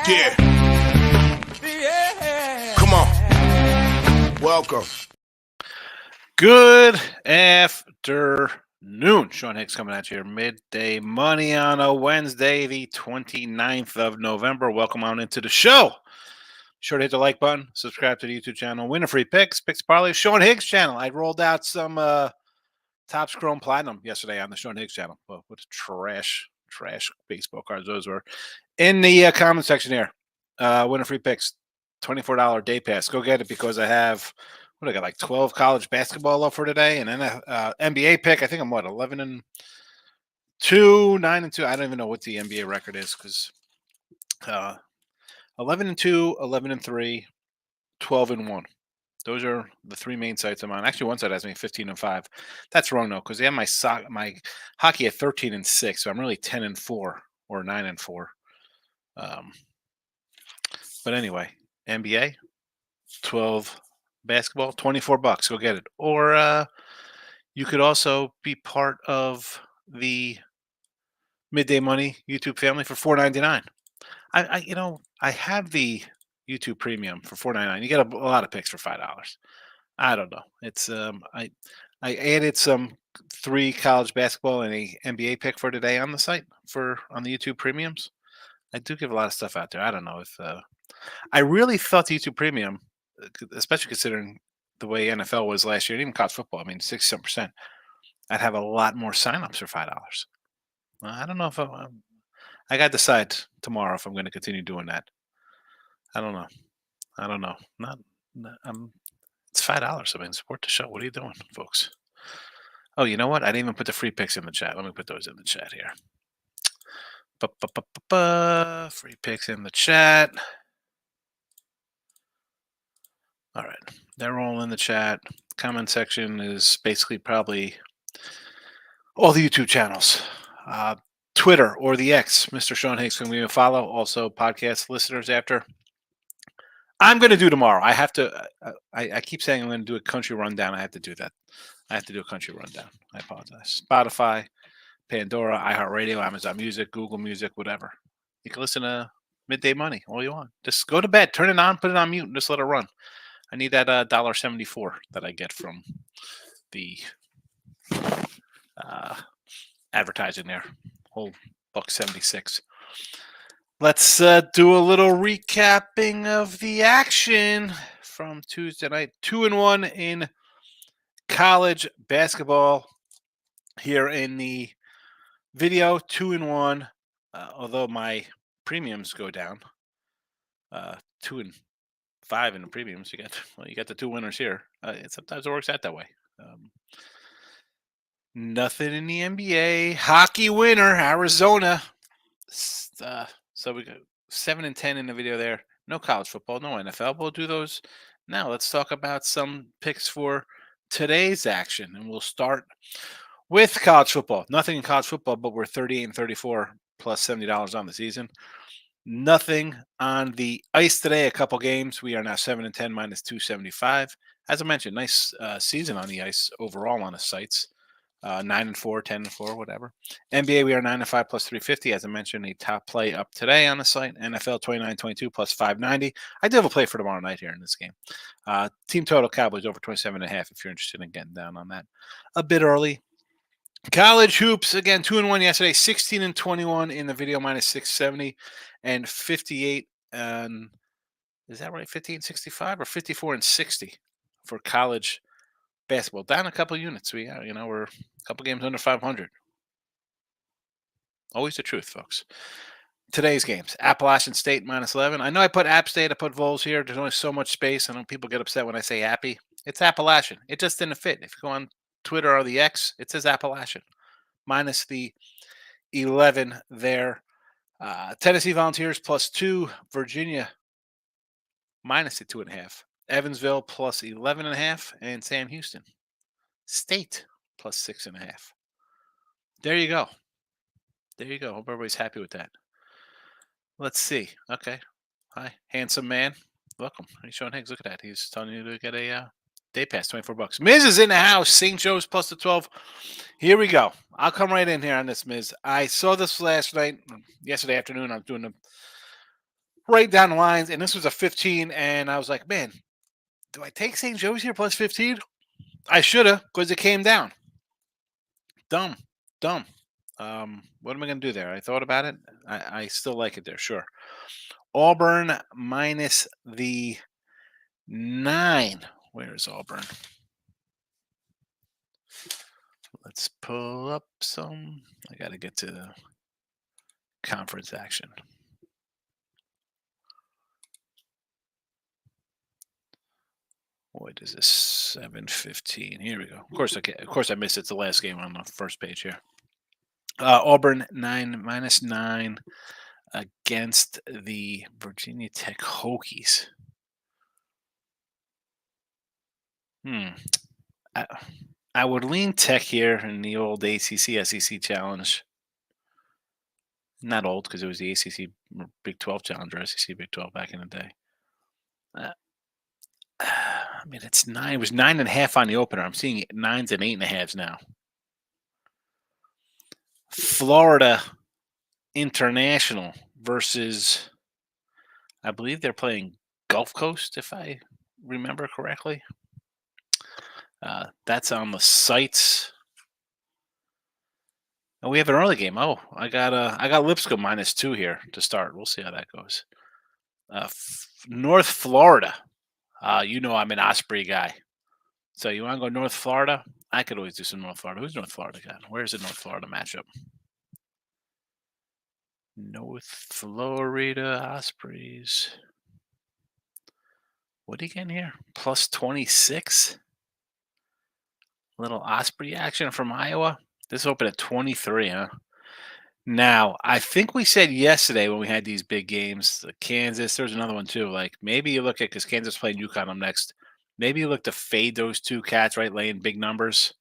Yeah. Come on. Welcome. Good afternoon. Sean Higgs coming at you. Midday Money on a Wednesday, the 29th of November. Welcome on into the show. Sure to hit the like button. Subscribe to the YouTube channel. Winner free picks. Picks Parlay. Sean Higgs channel. I rolled out some Topps Chrome Platinum yesterday on the Sean Higgs channel. Well, what trash baseball cards those were. In the comment section here. Winner free picks. $24 day pass. Go get it because I have I got like 12 college basketball up for today, and then NBA pick. I think I'm 11-2, 9-2. I don't even know what the NBA record is because 11-2, 11-3, 12-1. Those are the three main sites I'm on. Actually, one site has me 15-5. That's wrong though because they have my hockey at 13-6, so I'm really 10-4 or 9-4. But anyway, NBA 12. Basketball, $24. Go get it. Or you could also be part of the Midday Money YouTube family for $4.99. I have the YouTube Premium for $4.99. You get a lot of picks for $5. I don't know. It's I added some 3 college basketball and a NBA pick for today on the site on the YouTube Premiums. I do give a lot of stuff out there. I don't know if I really thought the YouTube Premium, especially considering the way NFL was last year, and even college football, I mean, 60%, I'd have a lot more signups for $5. I don't know if I got to decide tomorrow if I'm going to continue doing that. I don't know. Not it's $5. I mean, support the show. What are you doing, folks? Oh, you know what? I didn't even put the free picks in the chat. Let me put those in the chat here. Free picks in the chat. All right. They're all in the chat. Comment section is basically probably all the YouTube channels. Twitter or the X, Mr. Sean Higgs can give me a follow. Also, podcast listeners after. I'm going to do tomorrow. I have to. I keep saying I'm going to do a country rundown. I have to do that. I have to do a country rundown. I apologize. Spotify, Pandora, iHeartRadio, Amazon Music, Google Music, whatever. You can listen to Midday Money all you want. Just go to bed, turn it on, put it on mute, and just let it run. I need that $1.74 that I get from the advertising there. Whole $1.76. Let's do a little recapping of the action from Tuesday night. 2-1 in college basketball here in the video. 2-1. Although my premiums go down. 2-5 in the premiums. You got the 2 winners here. Sometimes it works out that way. Nothing in the NBA. Hockey winner, Arizona. So we got 7-10 in the video there. No college football, no NFL. We'll do those now. Let's talk about some picks for today's action, and we'll start with college football. Nothing in college football, but we're 38-34 plus $70 on the season. Nothing on the ice today. A couple games. We are now 7-10 minus 275. As I mentioned, nice season on the ice overall on the sites. 9-4, 10-4, whatever. NBA, we are 9-5 plus 350. As I mentioned, a top play up today on the site. NFL 29-22 plus 590. I do have a play for tomorrow night here in this game. Team total Cowboys over 27.5 if you're interested in getting down on that a bit early. College hoops, again, 2-1 yesterday, 16-21 in the video, minus 670, and 58, and is that right? 58-65 or 54-60 for college basketball. Down a couple units. We're a couple games under 500. Always the truth, folks. Today's games, Appalachian State minus 11. I know I put App State, I put Vols here. There's only so much space. I know people get upset when I say Appy. It's Appalachian. It just didn't fit. If you go on Twitter or the X, it says Appalachian. Minus the 11 there. Tennessee Volunteers plus 2. Virginia minus the 2.5. Evansville plus 11.5. And Sam Houston State plus 6.5. There you go. Hope everybody's happy with that. Let's see. Okay. Hi, handsome man. Welcome. Hey, Sean Higgs. Look at that. He's telling you to get a Day pass, $24. Miz is in the house. St. Joe's plus the 12. Here we go. I'll come right in here on this, Miz. I saw this last night, yesterday afternoon. I was doing the right down the lines, and this was a 15, and I was like, man, do I take St. Joe's here plus 15? I should have, because it came down. Dumb. What am I going to do there? I thought about it. I still like it there, sure. Auburn minus the 9. Where is Auburn? Let's pull up some. I got to get to the conference action. What is this? 7:15. Here we go. Of course, I missed it. It's the last game on the first page here. Auburn 9 minus 9 against the Virginia Tech Hokies. I would lean Tech here in the old ACC SEC challenge. Not old, because it was the ACC Big 12 challenge or SEC Big 12 back in the day. I mean, it's 9. It was 9.5 on the opener. I'm seeing 9s and 8.5s now. Florida International versus, I believe they're playing Gulf Coast, if I remember correctly. That's on the sites. And we have an early game. Oh, I got Lipscomb minus 2 here to start. We'll see how that goes. North Florida. I'm an Osprey guy. So you want to go North Florida? I could always do some North Florida. Who's North Florida got? Where's the North Florida matchup? North Florida Ospreys. What are you getting here? Plus 26? Little Osprey action from Iowa. This opened at 23, huh? Now, I think we said yesterday when we had these big games, Kansas, there's another one too. Like maybe you look at, because Kansas playing UConn up next, maybe you look to fade those two cats, right? Laying big numbers.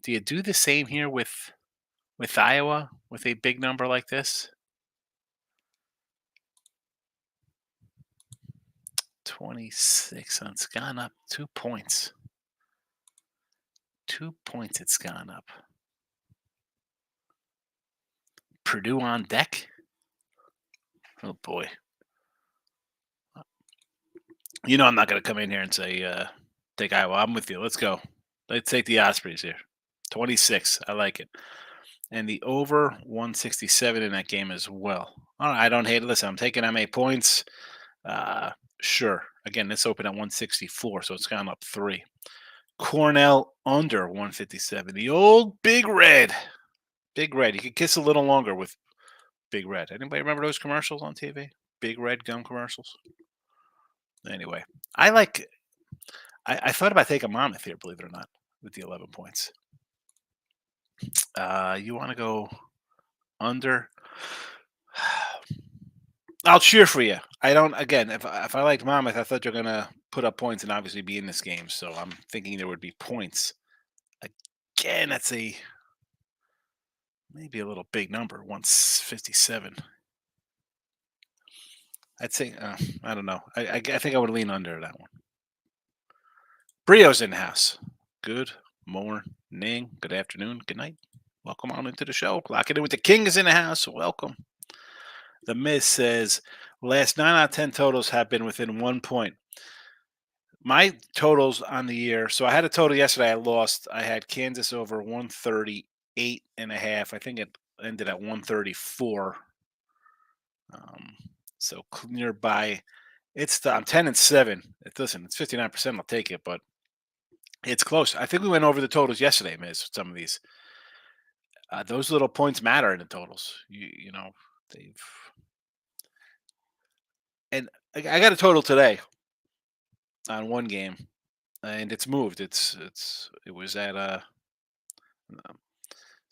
Do you do the same here with Iowa with a big number like this? 26. And it's gone up 2 points. 2 points it's gone up. Purdue on deck. Oh boy. I'm not going to come in here and say take Iowa. I'm with you. Let's go. Let's take the Ospreys here. 26. I like it. And the over 167 in that game as well. All right, I don't hate it. Listen, I'm taking MA points. Sure. Again, this opened at 164, so it's gone up 3. Cornell under 157. The old Big Red. Big Red. You could kiss a little longer with Big Red. Anybody remember those commercials on TV? Big Red gum commercials? Anyway, I thought about taking Monmouth here, believe it or not, with the 11 points. You want to go under? I'll cheer for you. I don't. Again, if I liked Monmouth, I thought you're gonna put up points and obviously be in this game. So I'm thinking there would be points. Again, that's maybe a little big number, 157. I'd say I don't know. I think I would lean under that one. Brio's in the house. Good morning, good afternoon, good night. Welcome on into the show. Lock it in with the King is in the house. Welcome. The Miz says, last 9 out of 10 totals have been within 1 point. My totals on the year, so I had a total yesterday I lost. I had Kansas over 138.5. I think it ended at 134. So nearby. I'm 10-7. Listen, it's 59%. I'll take it, but it's close. I think we went over the totals yesterday, Miz, with some of these. Those little points matter in the totals. And I got a total today on one game, and it's moved. It was at it's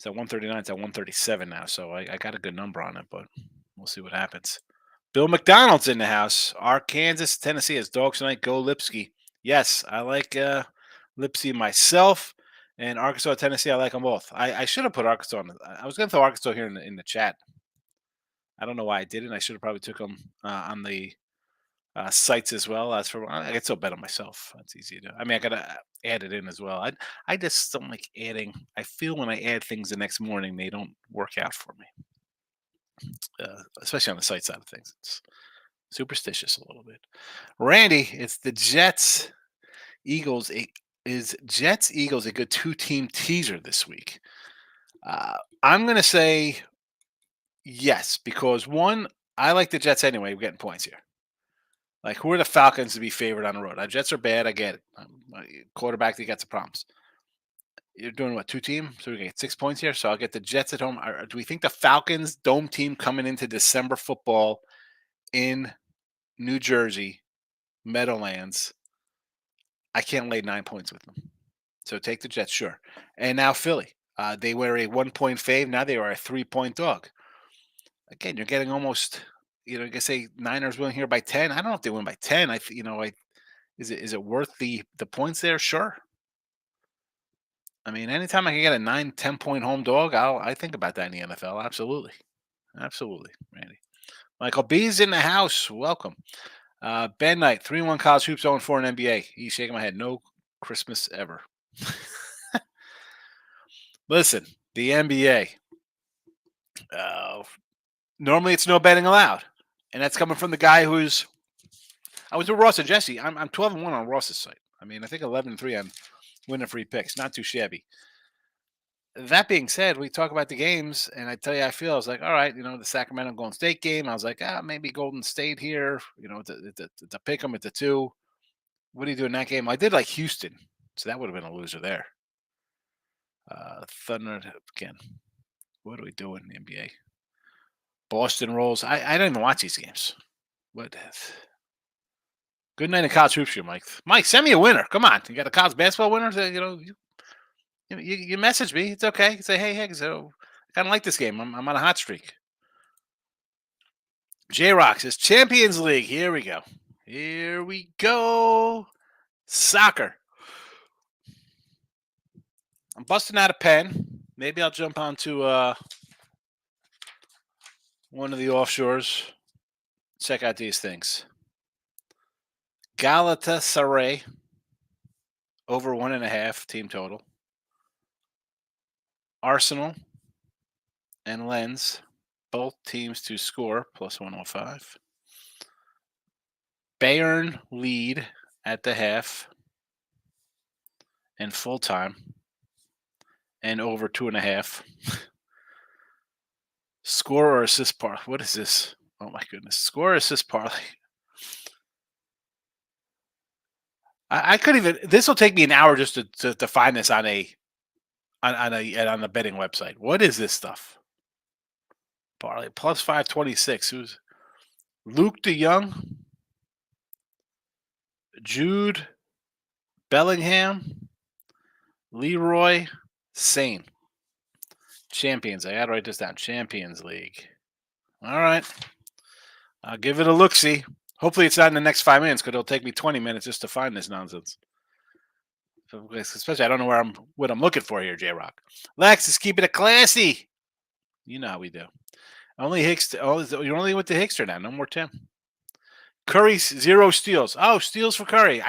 at 139. It's at 137 now. So I got a good number on it, but we'll see what happens. Bill McDonald's in the house. Arkansas, Tennessee has dogs tonight. Go Lipsky. Yes, I like Lipsky myself. And Arkansas, Tennessee, I like them both. I should have put Arkansas on. I was going to throw Arkansas here in the chat. I don't know why I didn't. I should have probably took them on the sites as well. As for I can still bet on myself. That's easy to do. I mean, I gotta add it in as well. I just don't like adding. I feel when I add things the next morning, they don't work out for me, especially on the site side of things. It's superstitious a little bit. Randy, it's the Jets Eagles. Is Jets Eagles a good two-team teaser this week? I'm gonna say yes, because one, I like the Jets anyway. We're getting points here. Like, who are the Falcons to be favored on the road? Our Jets are bad. I get it. My quarterback, they got some problems. You're doing what, two team? So we get 6 points here. So I'll get the Jets at home. Do we think the Falcons dome team coming into December football in New Jersey, Meadowlands? I can't lay 9 points with them. So take the Jets, sure. And now Philly. They were a 1 point fave. Now they are a 3 point dog. Again, you're getting almost, you can say Niners win here by 10. I don't know if they win by 10. Is it worth the points there? Sure. I mean, anytime I can get a 9, 10 point home dog, I think about that in the NFL. Absolutely. Absolutely, Randy. Michael B's in the house. Welcome. Ben Knight, 3-1 college hoops 0-4 in NBA. He's shaking my head. No Christmas ever. Listen, the NBA. Normally it's no betting allowed. And that's coming from the guy who's I was with Ross and Jesse. I'm 12-1 on Ross's site. I mean, I think 11-3 on winning free picks. Not too shabby. That being said, we talk about the games, and I tell you, I was like, all right, the Sacramento Golden State game. I was like, maybe Golden State here. To pick them at the 2. What do you do in that game? I did like Houston, so that would have been a loser there. Thunder again. What do we do in the NBA? Boston rolls. I don't even watch these games. What? Good night in college hoops, you, Mike. Mike, send me a winner. Come on, you got a college basketball winner? You message me. It's okay. You say, hey, Higgs, so I kind of like this game. I'm on a hot streak. J-Rock says Champions League. Here we go. Here we go. Soccer. I'm busting out a pen. Maybe I'll jump onto one of the offshores. Check out these things. Galatasaray over 1.5 team total. Arsenal and Lens, both teams to score plus 105. Bayern lead at the half and full time and over 2.5. Score or assist parlay. What is this? Oh my goodness. Score or assist parlay. I could even. This will take me an hour just to find this on a betting website. What is this stuff? Parlay plus 526. Who's Luke DeYoung, Jude Bellingham, Leroy Sane. Champions. I got to write this down. Champions League. All right. I'll give it a look-see. Hopefully it's not in the next 5 minutes because it'll take me 20 minutes just to find this nonsense. Especially I don't know what I'm looking for here, J-Rock. Lex is keeping it classy. You know how we do. Only Hicks. You're only with the Hickster now. No more Tim. Curry's 0 steals. Oh, steals for Curry.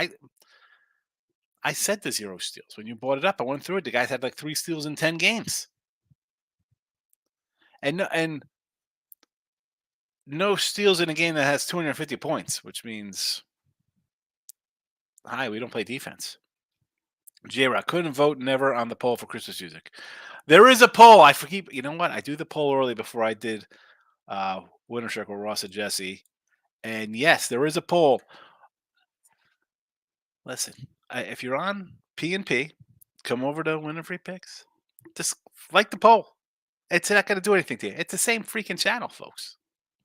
I said the 0 steals. When you brought it up, I went through it. The guys had like 3 steals in 10 games. And no steals in a game that has 250 points, which means, we don't play defense. J-Rock couldn't vote never on the poll for Christmas music. There is a poll. I forget. You know what? I do the poll early before I did Winter Circle, Ross and Jesse. And yes, there is a poll. Listen, if you're on P&P, come over to Winter Free Picks. Just like the poll. It's not going to do anything to you. It's the same freaking channel, folks.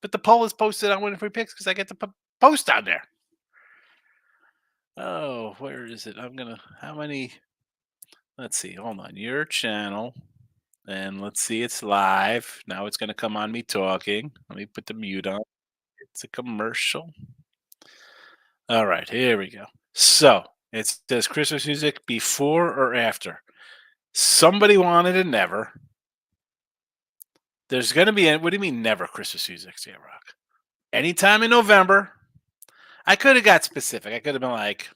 But the poll is posted on Winter Free Picks because I get the post down there. Oh, where is it? How many? Let's see. Hold on. Your channel. And let's see. It's live. Now it's going to come on me talking. Let me put the mute on. It's a commercial. All right. Here we go. So it says Christmas music before or after. Somebody wanted it never. There's going to be, what do you mean never Christmas music, J-Rock? Anytime in November. I could have got specific. I could have been like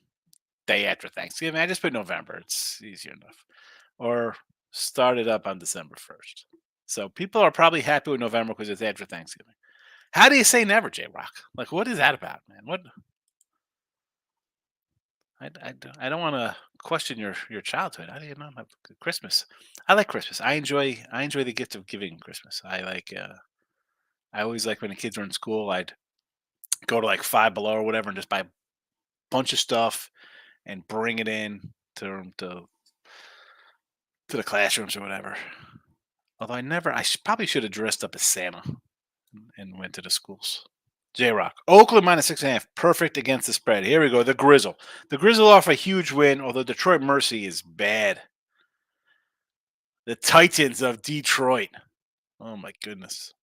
day after Thanksgiving. I just put November. It's easier enough. Or started up on December 1st. So people are probably happy with November because it's after Thanksgiving. How do you say never, J Rock? Like, what is that about, man? What? I don't want to question your childhood. How do you not have Christmas? I like Christmas. I enjoy the gift of giving Christmas. I always like when the kids were in school. I'd go to like Five Below or whatever and just buy a bunch of stuff and bring it in to to the classrooms or whatever. Although I probably should have dressed up as Santa and went to the schools. J Rock. Oakland minus 6.5. Perfect against the spread. Here we go. The Grizzle. The Grizzle off a huge win, although Detroit Mercy is bad. The Titans of Detroit. Oh my goodness.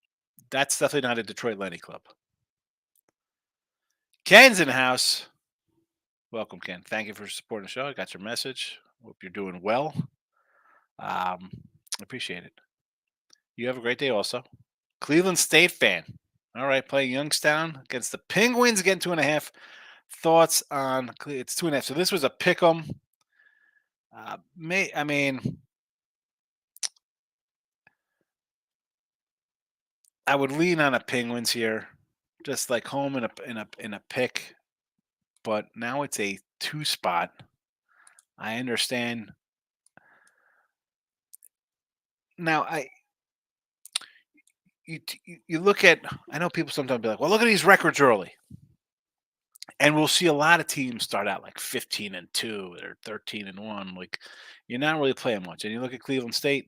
That's definitely not a Detroit Lenny Club. Ken's in the house. Welcome, Ken. Thank you for supporting the show. I got your message. Hope you're doing well. Appreciate it. You have a great day also. Cleveland State fan. All right, playing Youngstown against the Penguins, getting 2.5. Thoughts on it's 2.5. So this was a pick 'em. I mean, I would lean on a Penguins here, just like home in a pick. But now it's a 2 spot. I understand. Now you look at. I know people sometimes be like, "Well, look at these records early," and we'll see a lot of teams start out like 15-2 or 13-1. Like you're not really playing much. And you look at Cleveland State,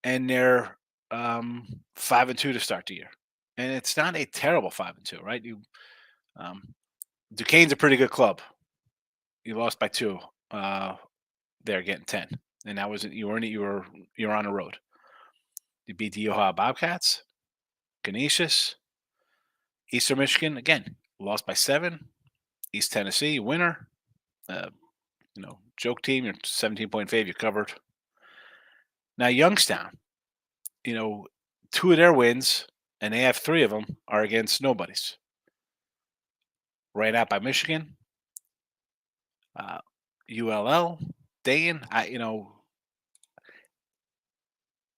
and they're 5-2 to start the year, and it's not a terrible 5-2, right? Um, Duquesne's a pretty good club. You lost by 2. They're getting 10, and that wasn't you weren't you were on the road. You beat the Ohio Bobcats, Canisius, Eastern Michigan again lost by 7. East Tennessee winner. Uh, joke team. You're 17-point fave. You covered. Now Youngstown, 2 of their wins, and they have 3 of them are against nobodies. Right out by Michigan, ULL, Dayton.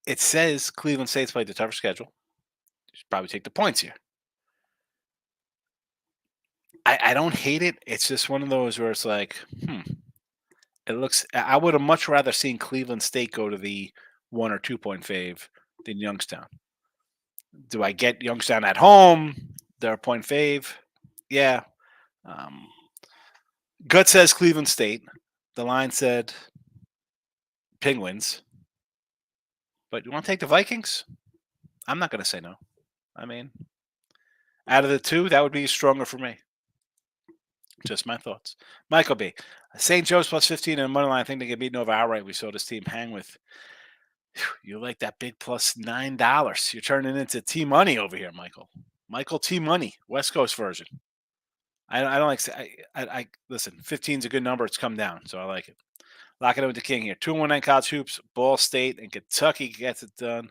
It says Cleveland State's played the tougher schedule. You should probably take the points here. I don't hate it. It's just one of those where it's like, it looks. I would have much rather seen Cleveland State go to the 1 or 2 point fave than Youngstown. Do I get Youngstown at home? They're a point fave. Yeah. Gut says Cleveland State. The line said Penguins. But you want to take the Vikings? I'm not going to say no. I mean, out of the 2, that would be stronger for me. Just my thoughts. Michael B. St. Joe's plus 15 in the money line. I think they get beaten over outright. We saw this team hang with. You like that big plus $9. You're turning into T Money over here, Michael. Michael T Money, West Coast version. I don't like. I listen. 15 is a good number. It's come down, so I like it. Lock it in with the king here. 2-1-9 college hoops. Ball State and Kentucky gets it done.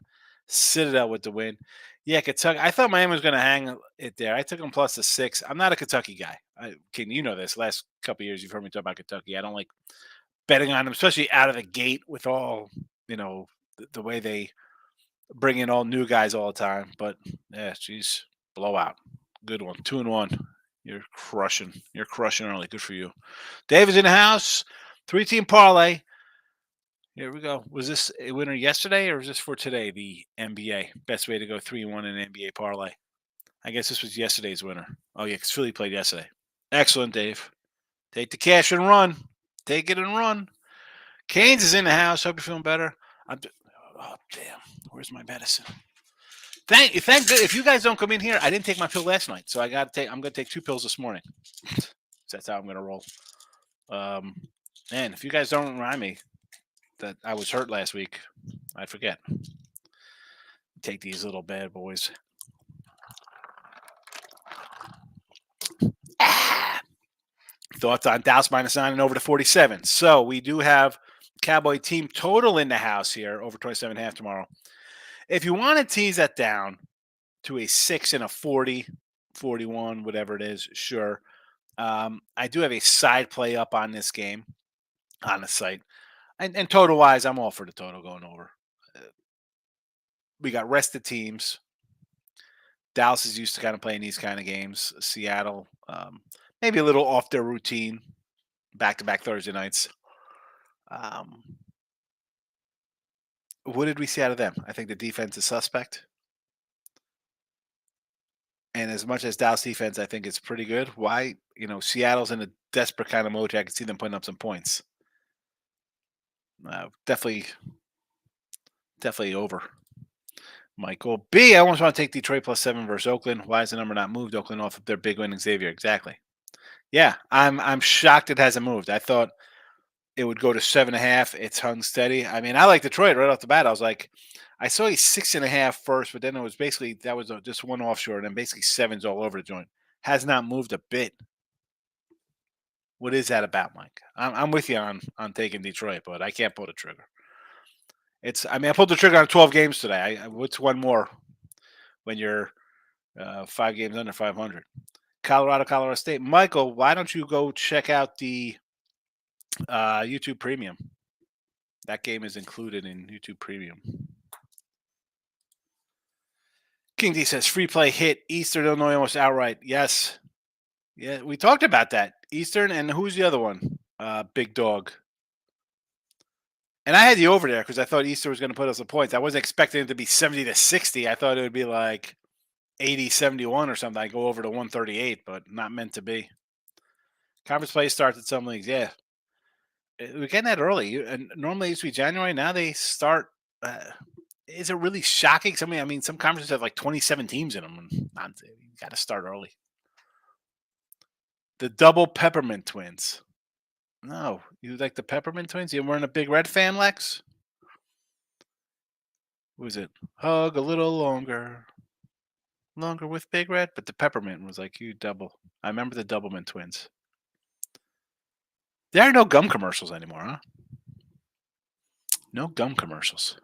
Citadel with the win. Yeah, Kentucky. I thought Miami was going to hang it there. I took them plus the 6. I'm not a Kentucky guy. King, you know this. Last couple of years, you've heard me talk about Kentucky. I don't like betting on them, especially out of the gate with all the way they bring in all new guys all the time. But yeah, geez, blowout. Good one. 2-1. You're crushing. You're crushing early. Good for you. David's in the house. 3-team parlay. Here we go. Was this a winner yesterday or was this for today? The NBA. Best way to go 3-1 in an NBA parlay. I guess this was yesterday's winner. Oh, yeah, because Philly played yesterday. Excellent, Dave. Take the cash and run. Take it and run. Canes is in the house. Hope you're feeling better. Oh, damn. Where's my medicine? Thank good. If you guys don't come in here, I didn't take my pill last night, so I'm gonna take 2 pills this morning. That's how I'm gonna roll. Man, if you guys don't remind me that I was hurt last week, I forget. Take these little bad boys. Thoughts on Dallas minus 9 and over to 47. So we do have Cowboy team total in the house here, over 27.5 tomorrow. If you want to tease that down to a 6 and a 40, 41, whatever it is, sure. I do have a side play up on this game on the site. And total wise, I'm all for the total going over. Uh, we got rested teams. Dallas is used to kind of playing these kind of games. Seattle, maybe a little off their routine, back to back Thursday nights. Um, what did we see out of them? I think the defense is suspect. And as much as Dallas defense, I think it's pretty good. Why? Seattle's in a desperate kind of mode. I can see them putting up some points. Definitely over. Michael B. I almost want to take Detroit +7 versus Oakland. Why is the number not moved? Oakland off of their big win, Xavier. Exactly. Yeah, I'm shocked it hasn't moved. I thought it would go to 7.5. It's hung steady. I mean, I like Detroit right off the bat. I was like, I saw a 6.5 first, but then it was basically that was just one offshore, and then basically sevens all over the joint. Has not moved a bit. What is that about, Mike? I'm with you on taking Detroit, but I can't pull the trigger. I pulled the trigger on 12 games today. What's one more when you're 5 games under 500? Colorado State. Michael, why don't you go check out the YouTube Premium? That game is included in YouTube Premium. King D says free play hit Eastern Illinois almost outright. Yes. Yeah, we talked about that. Eastern, and who's the other one? Big Dog. And I had the over there because I thought Eastern was going to put us some points. I wasn't expecting it to be 70-60. I thought it would be like 80-71 or something. I go over to 138, but not meant to be. Conference play starts at some leagues. Yeah. We're getting that early. And normally it used to be January. Now they start. Is it really shocking? Some conferences have like 27 teams in them. And you got to start early. The double peppermint twins. No, you like the peppermint twins? You weren't a big red fan, Lex? Who was it? Hug a little longer. Longer with Big Red, but the peppermint was like you double. I remember the Doublemint twins. There are no gum commercials anymore, huh? No gum commercials.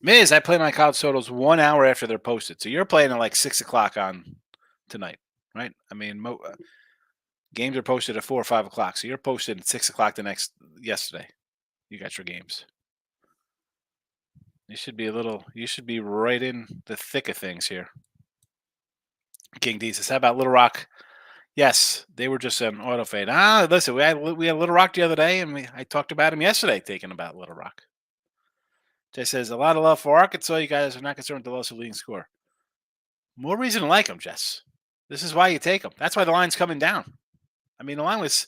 Miz, I play my college totals 1 hour after they're posted. So you're playing at like 6 o'clock on tonight, right? I mean, games are posted at 4 or 5 o'clock. So you're posted at 6 o'clock yesterday. You got your games. You should be right in the thick of things here. King D says, how about Little Rock? Yes, they were just an auto fade. Listen, we had Little Rock the other day, and I talked about him yesterday, taking about Little Rock. Jay says, a lot of love for Arkansas. You guys are not concerned with the lowest leading score. More reason to like them, Jess. This is why you take them. That's why the line's coming down. I mean, the line was,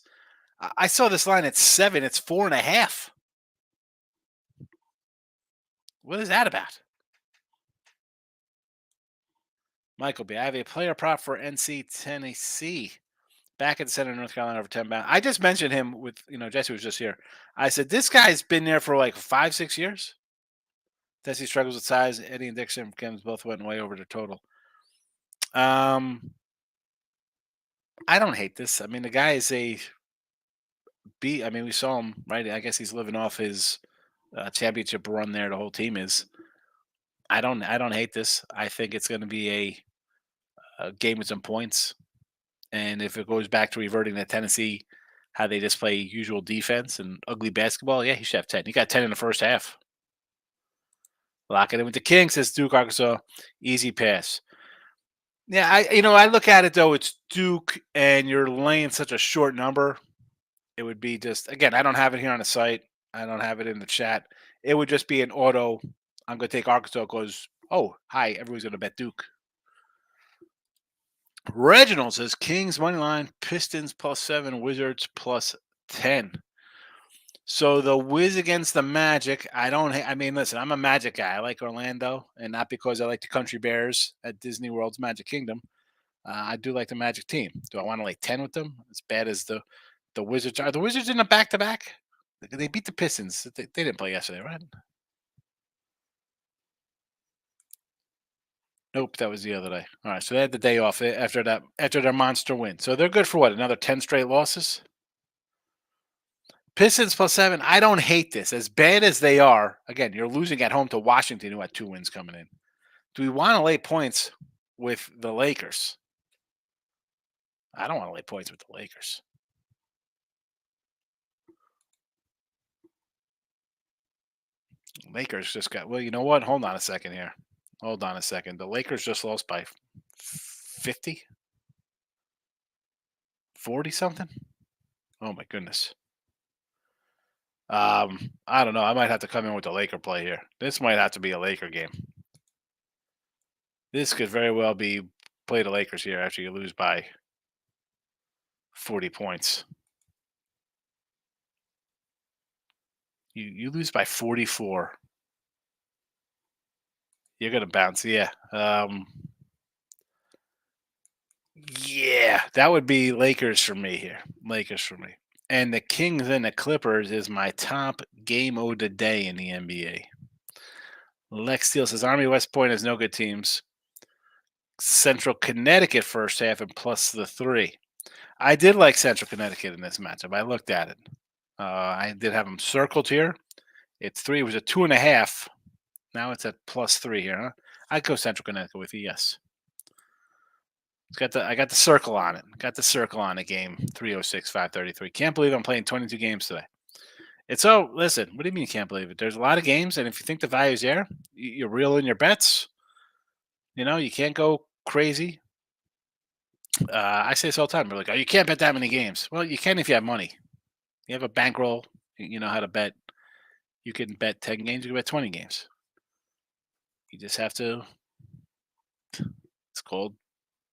I saw this line at 7. It's 4.5. What is that about? Michael B. I have a player prop for NC Tennessee. Back at the center of North Carolina over 10 pounds. I just mentioned him with, Jesse was just here. I said, this guy's been there for like 5-6 years. Tennessee struggles with size. Eddie and Dixon both went way over the total. I don't hate this. I mean, the guy is a B. I mean, we saw him, right? I guess he's living off his championship run there. The whole team is. I don't hate this. I think it's going to be a game with some points. And if it goes back to reverting to Tennessee, how they just play usual defense and ugly basketball, yeah, he should have 10. He got 10 in the first half. Lock it in with the King, says Duke, Arkansas. Easy pass. Yeah, I look at it, though. It's Duke, and you're laying such a short number. It would be just, again, I don't have it here on the site. I don't have it in the chat. It would just be an auto. I'm going to take Arkansas because, oh, hi, everyone's going to bet Duke. Reginald says Kings money line, Pistons +7, Wizards +10. So the Wiz against the Magic. Listen, I'm a Magic guy. I like Orlando, and not because I like the Country Bears at Disney World's Magic Kingdom. I do like the Magic team. Do I want to lay 10 with them? As bad as the Wizards are. The Wizards in a back-to-back? They beat the Pistons. They didn't play yesterday, right? Nope, that was the other day. All right, so they had the day off after their monster win. So they're good for what? Another 10 straight losses? Pistons +7. I don't hate this. As bad as they are, again, you're losing at home to Washington, who had 2 wins coming in. Do we want to lay points with the Lakers? I don't want to lay points with the Lakers. Lakers just got. Well, you know what? Hold on a second here. Hold on a second. The Lakers just lost by 50, 40 something. Oh my goodness. I don't know. I might have to come in with the Laker play here. This might have to be a Laker game. This could very well be play the Lakers here after you lose by 40 points. You lose by 44. You're gonna bounce. Yeah. Yeah, that would be Lakers for me here. Lakers for me. And the Kings and the Clippers is my top game of the day in the NBA. Lex Steele says Army West Point has no good teams. Central Connecticut first half and plus the 3. I did like Central Connecticut in this matchup. I looked at it. I did have them circled here. It's 3. It was a 2.5. Now it's at plus 3 here, huh? I'd go Central Connecticut with you, yes. I got the circle on it. Got the circle on the game. 306, 533. Can't believe I'm playing 22 games today. It's listen, what do you mean you can't believe it? There's a lot of games, and if you think the value's there, you're real in your bets. You can't go crazy. I say this all the time. We're like, oh, you can't bet that many games. Well, you can if you have money. You have a bankroll. You know how to bet. You can bet 10 games. You can bet 20 games. You just have to. It's called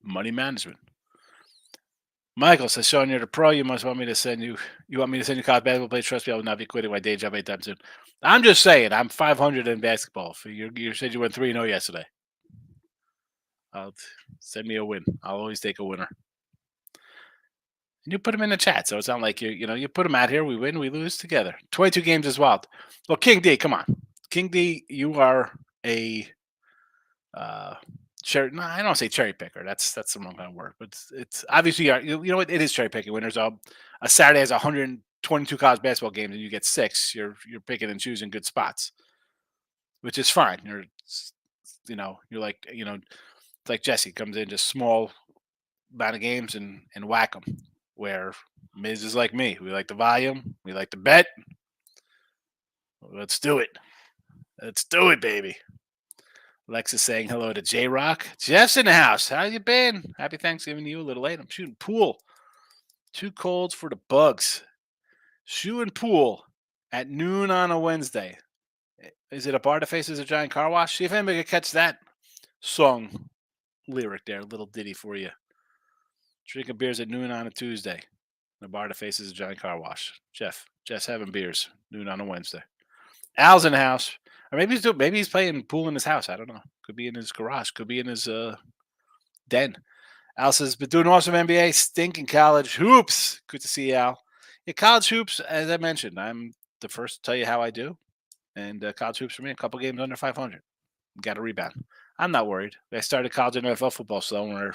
money management. Michael says, Sean, you're the pro. You must want me to send you. You want me to send you college basketball play? Trust me, I will not be quitting my day job anytime soon. I'm just saying, I'm 500 in basketball. You said you went 3-0 yesterday. Send me a win. I'll always take a winner. And you put them in the chat, so it's not like you put them out here. We win, we lose together. 22 games is wild. Well, King D, come on, King D, you are a cherry. No, I don't say cherry picker. That's the wrong kind of word. But it's obviously you know what, it is cherry picking when there's a Saturday has 122 college basketball games and you get 6. You're picking and choosing good spots, which is fine. You're like Jesse comes in just small amount of games and whack them. Where Miz is like me, we like the volume, we like the bet. Let's do it. Let's do it, baby. Lex is saying hello to J Rock. Jeff's in the house. How you been? Happy Thanksgiving to you. A little late. I'm shooting pool. Too cold for the bugs. Shooting pool at noon on a Wednesday. Is it a bar that faces a giant car wash? See if anybody can catch that song lyric there. A little ditty for you. Drinking beers at noon on a Tuesday. The bar that faces a giant car wash. Jeff's having beers noon on a Wednesday. Al's in the house, or maybe he's playing pool in his house. I don't know. Could be in his garage. Could be in his den. Al says, "Been doing awesome NBA, stinking college hoops. Good to see you, Al. Yeah, college hoops. As I mentioned, I'm the first to tell you how I do, and college hoops for me, a couple games under 500. Got a rebound. I'm not worried. I started college and NFL football, so we're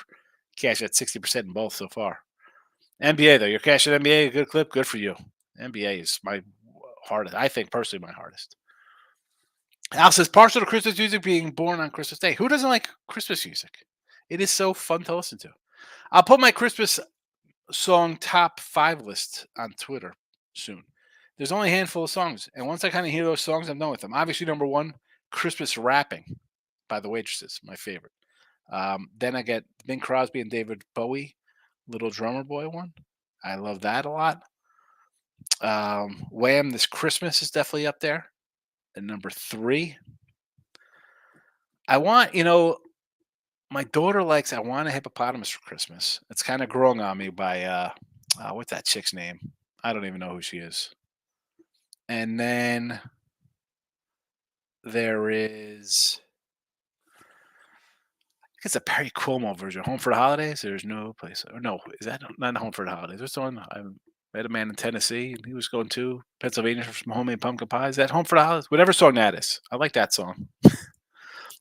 cash at 60% in both so far. NBA though, you're cashing NBA, a good clip, good for you. NBA is my hardest. I think personally my hardest. Al says partial to Christmas music being born on Christmas Day. Who doesn't like Christmas music? It is so fun to listen to. I'll put my Christmas song top 5 list on Twitter soon. There's only a handful of songs, and once I kind of hear those songs, I'm done with them. Obviously, number 1, Christmas Rapping by the Waitresses, my favorite. Then I get Bing Crosby and David Bowie, Little Drummer Boy one. I love that a lot. Wham! This Christmas is definitely up there. And number 3, I want, my daughter likes I Want a Hippopotamus for Christmas. It's kind of growing on me by, what's that chick's name? I don't even know who she is. And then there is, it's a Perry Como version. Home for the Holidays. There's no place. Or no, is that not Home for the Holidays? What's the one? I met a man in Tennessee, and he was going to Pennsylvania for some homemade pumpkin pie. Is that Home for the Holidays? Whatever song that is. I like that song.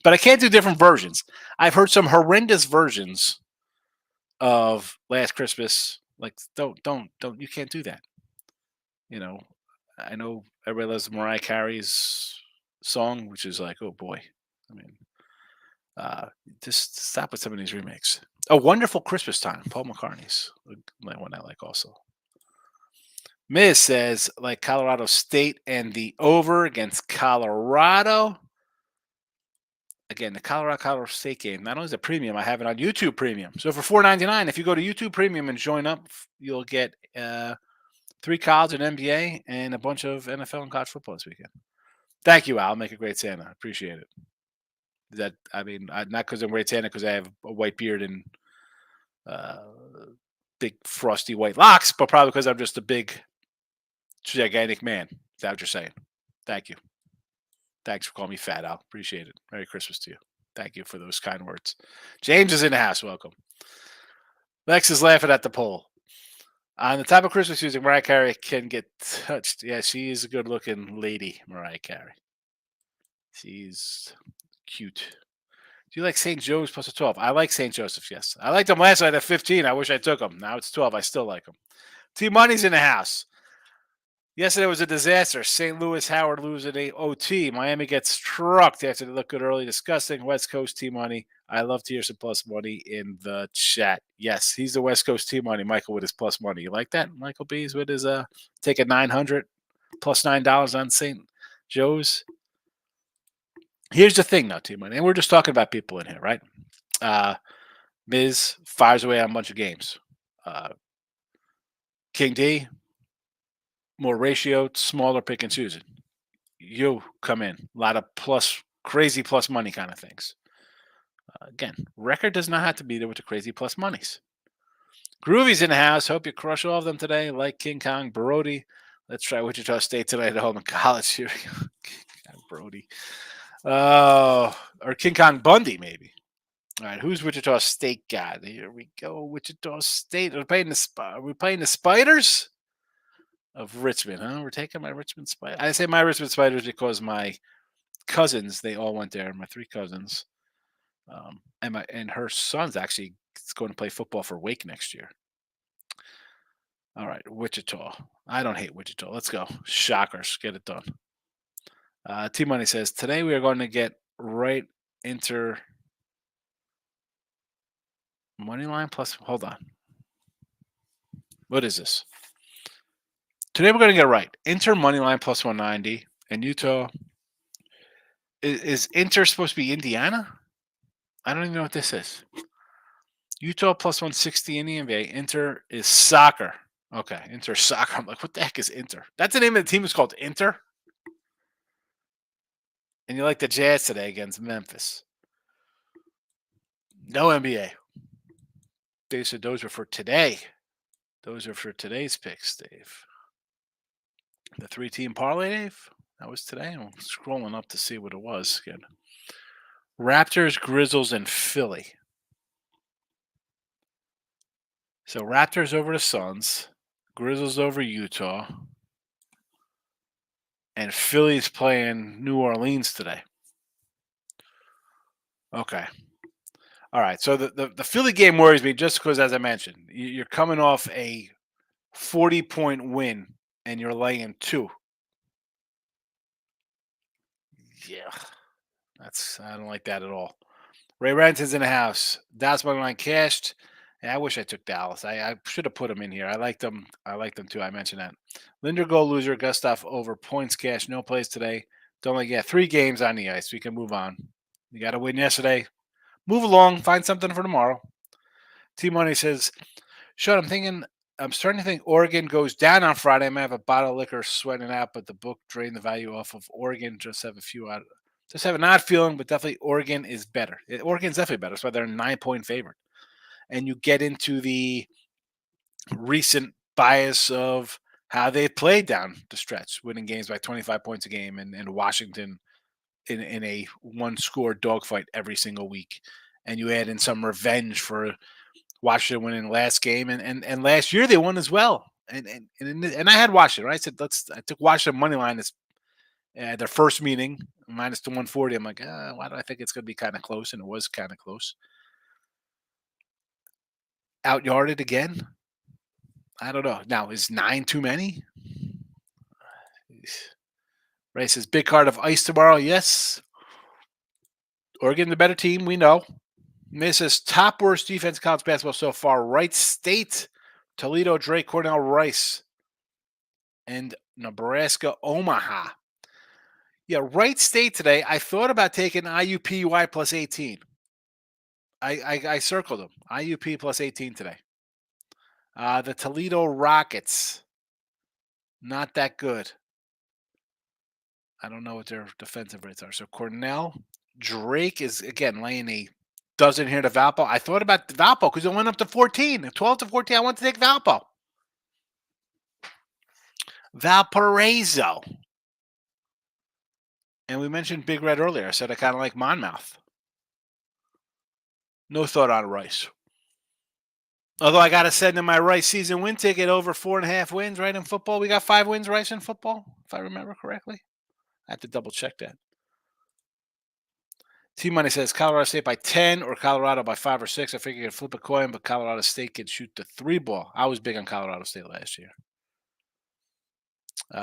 But I can't do different versions. I've heard some horrendous versions of Last Christmas. Like, don't. You can't do that. I know everybody loves Mariah Carey's song, which is like, oh boy. I mean, just stop with some of these remakes. A Wonderful Christmas Time. Paul McCartney's one I like also. Miz says, like Colorado State and the over against Colorado. Again, the Colorado State game, not only is it premium, I have it on YouTube Premium. So for $4.99, if you go to YouTube Premium and join up, you'll get 3 college and NBA and a bunch of NFL and college football this weekend. Thank you, Al. Make a great Santa. Appreciate it. Not because I'm great Santa, because I have a white beard and uh, big frosty white locks, but probably because I'm just a big, gigantic man. Is that what you're saying? Thank you. Thanks for calling me fat, Al. Appreciate it. Merry Christmas to you. Thank you for those kind words. James is in the house. Welcome. Lex is laughing at the poll. On the top of Christmas music, Mariah Carey can get touched. Yeah, she is a good-looking lady, Mariah Carey. She's cute. Do you like St. Joe's plus a 12? I like St. Joseph's, yes. I liked them last night at 15. I wish I took them. Now it's 12. I still like them. T Money's in the house. Yesterday was a disaster. St. Louis, Howard losing a OT. Miami gets trucked after they look good early. Disgusting. West Coast T Money. I love to hear some plus money in the chat. Yes, he's the West Coast T Money. Michael with his plus money. You like that? Michael B's with his take a 900 plus $9 on St. Joe's. Here's the thing, though, T Money, and we're just talking about people in here, right? Miz fires away on a bunch of games. King D, more ratio, smaller pick and choosing. You come in, a lot of crazy plus money kind of things. Again, record does not have to be there with the crazy plus monies. Groovy's in the house. Hope you crush all of them today, like King Kong Brody. Let's try Wichita State tonight at home in college. Here we go. King Kong Brody. Or King Kong Bundy, maybe. All right, who's Wichita State got? Here we go. Wichita State. Are we playing the Spiders of Richmond? Huh? We're taking my Richmond Spiders. I say my Richmond Spiders because my cousins, they all went there. My 3 cousins, and her son's actually going to play football for Wake next year. All right, Wichita. I don't hate Wichita. Let's go. Shockers, get it done. T Money says today we are going to get right Inter money line plus. Hold on. What is this? Today we're going to get right Inter money line plus 190 and Utah. Is Inter supposed to be Indiana? I don't even know what this is. Utah plus 160 in the NBA. Inter is soccer. Okay, Inter soccer. I'm like, what the heck is Inter? That's the name of the team. Is called Inter. And you like the Jazz today against Memphis. No NBA. They said those are for today. Those are for today's picks, Dave. The 3-team parlay, Dave. That was today. I'm scrolling up to see what it was again. Raptors, Grizzlies, and Philly. So Raptors over the Suns, Grizzlies over Utah, and Philly's playing New Orleans today. Okay. All right. So the Philly game worries me just because, as I mentioned, you're coming off a 40-point win and you're laying 2. Yeah. I don't like that at all. Ray Renton's in the house. Dallas money line cashed. Yeah, I wish I took Dallas. I should have put them in here. I like them. I like them too. I mentioned that. Linder goal loser. Gustav over points cash. No plays today. Don't like 3 games on the ice. We can move on. You got to win yesterday. Move along. Find something for tomorrow. T Money says, "Shut. I'm starting to think Oregon goes down on Friday. I might have a bottle of liquor sweating out, but the book drained the value off of Oregon. Just have an odd feeling, but definitely Oregon is better. Oregon's definitely better. That's why they're a 9-point favorite. And you get into the recent bias of how they played down the stretch, winning games by 25 points a game, and Washington in a 1-score dogfight every single week. And you add in some revenge for Washington winning last game, and last year they won as well. And I had Washington. Right? I took Washington money line as their first meeting minus the 140. I'm like, why do I think it's going to be kind of close? And it was kind of close. Outyarded again. I don't know. Now, is 9 too many? Ray says, big card of ice tomorrow. Yes. Oregon, the better team. We know. Misses top worst defense in college basketball so far. Wright State, Toledo, Drake, Cornell, Rice, and Nebraska, Omaha. Yeah, Wright State today. I thought about taking IUPUI plus 18. I circled them. IUP plus 18 today. The Toledo Rockets, not that good. I don't know what their defensive rates are. So Cornell, Drake is again laying a dozen here to Valpo. I thought about Valpo because it went up to 14, 12 to 14. I want to take Valpo. Valparaiso. And we mentioned Big Red earlier. I said I kind of like Monmouth. No thought on Rice. Although I got to send in my Rice season win ticket over 4.5 wins, right, in football. We got 5 wins, Rice, in football, if I remember correctly. I have to double check that. T-Money says Colorado State by 10 or Colorado by 5 or 6. I figure you could flip a coin, but Colorado State could shoot the 3 ball. I was big on Colorado State last year.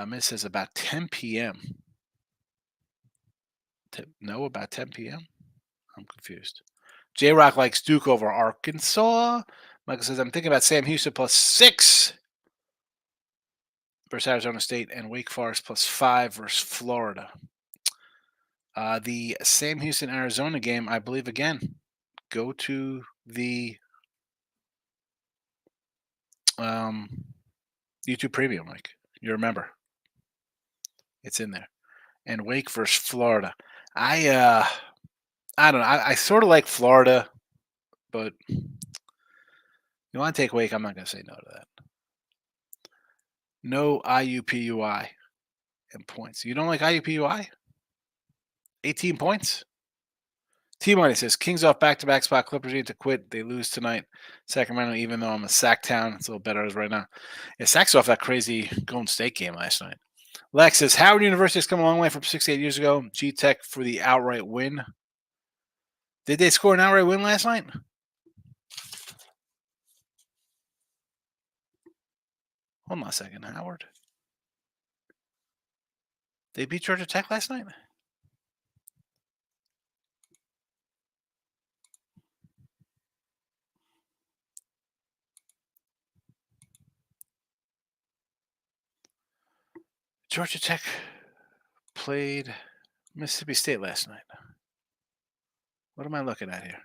Miss says about 10 p.m. No, about 10 p.m.? I'm confused. J-Rock likes Duke over Arkansas. Michael says, I'm thinking about Sam Houston plus 6 versus Arizona State and Wake Forest plus 5 versus Florida. The Sam Houston Arizona game, I believe, again, go to the YouTube Premium, Mike. You remember. It's in there. And Wake versus Florida. I don't know. I sort of like Florida, but you want to take Wake, I'm not going to say no to that. No IUPUI and points. You don't like IUPUI? 18 points? T-Money says, Kings off back-to-back spot. Clippers need to quit. They lose tonight. Sacramento, even though I'm a sack town, it's a little better as right now. Yeah, Sack's off that crazy Golden State game last night. Lex says, Howard University has come a long way from 68 years ago. G-Tech for the outright win. Did they score an outright win last night? Hold on a second, Howard. They beat Georgia Tech last night? Georgia Tech played Mississippi State last night. What am I looking at here?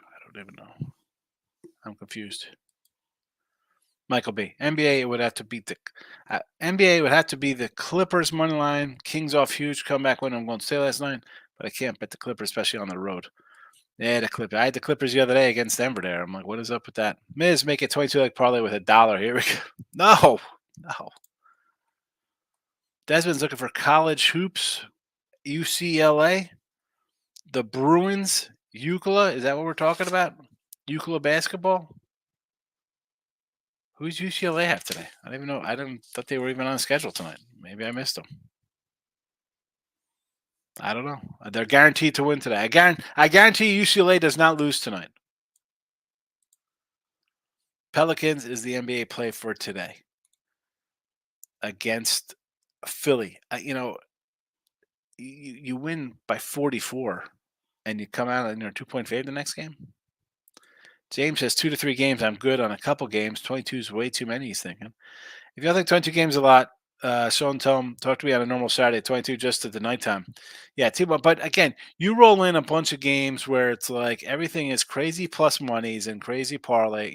I don't even know. I'm confused. Michael B. NBA would have to beat the NBA would have to be the Clippers money line. Kings off huge comeback win. I'm going to say last night, but I can't bet the Clippers, especially on the road. Yeah, the Clippers. I had the Clippers the other day against Denver. There, I'm like, what is up with that? Miz, make it 22 like parlay with $1. Here we go. No. Desmond's looking for college hoops. UCLA, the Bruins, UCLA. Is that what we're talking about? UCLA basketball. Who's UCLA have today? I don't even know. I didn't thought they were even on schedule tonight. Maybe I missed them. I don't know. They're guaranteed to win today. I guarantee UCLA does not lose tonight. Pelicans is the NBA play for today against Philly. You win by 44 and you come out and you're 2-point fave the next game. James says 2 to 3 games. I'm good on a couple games. 22 is way too many, he's thinking. If you don't think 22 games a lot, show and tell him, talk to me on a normal Saturday, 22 just at the nighttime. Yeah, but again, you roll in a bunch of games where it's like everything is crazy plus monies and crazy parlay,